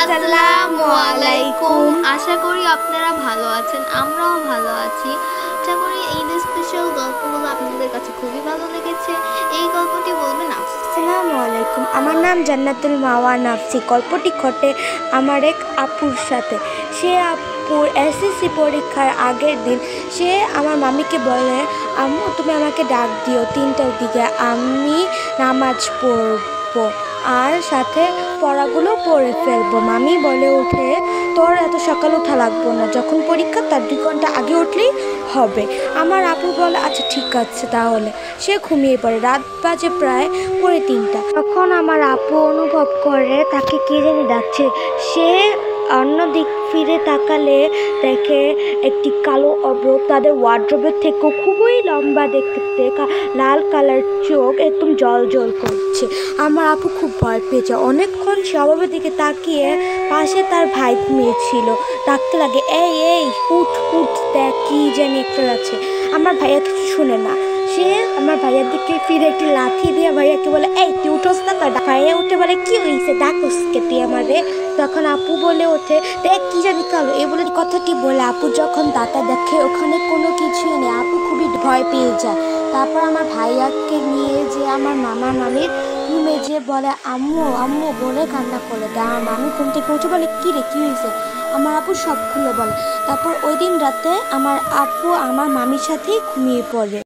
আসসালামু আলাইকুম। আশা করি আপনারা ভালো আছেন, আমরাও ভালো আছি। আশা করি এই স্পেশাল গল্পগুলো আপনাদের কাছে খুবই ভালো লেগেছে। এই গল্পটি বলবেন আফসি। আসসালামু আলাইকুম। আমার নাম জান্নাতুল মাওয়া নাফসি। গল্পটি ঘটে আমার এক আপুর সাথে। সে আপুর এসএসসি পরীক্ষার আগের দিন সে আমার মামিকে বলে, আম্মু তুমি আমাকে ডাক দিও 3টার দিকে, আমি নামাজ পড়বো আর সাথে পড়াগুলো পড়ে ফেলবো। মামি বলে ওঠে, তোর এত সকাল ওঠা লাগবো না, যখন পরীক্ষা তার 2 ঘন্টা আগে উঠলেই হবে। আমার আপু বলে আচ্ছা ঠিক আছে তাহলে। সে ঘুমিয়ে পড়ে। রাত বাজে প্রায় 3:30। তখন আমার আপু অনুভব করে তাকে কে জানি ডাকছে। সে অন্য দিক ফিরে তাকালে দেখে একটি কালো অবয়ব তাদের ওয়ার্ড্রোবের থেকেও খুবই লম্বা, দেখতে লাল কালার, চোখ একদম জল জল করছে। আমার আপু খুব ভয় পেয়েছে। অনেকক্ষণ সে অবয়বের দিকে তাকিয়ে পাশে তার ভাই ঘুমিয়েছিল। ডাকতে লাগে, এই এই উঠ উঠ, দেখ কি জানি একটা আছে। আমার ভাইয়া কিছু শুনে না। সে আমার ভাইয়ার দিকে ফিরে একটি লাঠি দিয়ে ভাইয়াকে বলে, এই তুই উঠোস না? ভাইয়া উঠে বলে, কি হয়েছে, ডাকোস কে তুই আমারে? তখন আপু বলে ওঠে, দেখ কি জানি কালো। এই বলে কথাটি বলে আপু যখন তাতা দেখে ওখানে কোনো কিছুই নেই, আপু খুবই ভয় পেয়ে যায়। তারপর আমার ভাইয়াকে নিয়ে যে আমার মামা মামির রুমে যে বলে, আম্মু আম্মু বলে কান্না করে দেয়। আমার মামি ঘুম থেকে উঠে বলে, কি রে কি হয়েছে? আমার আপু সব খুলে বলে। তারপর ওই দিন রাতে আমার আপু আমার মামির সাথেই ঘুমিয়ে পড়ে।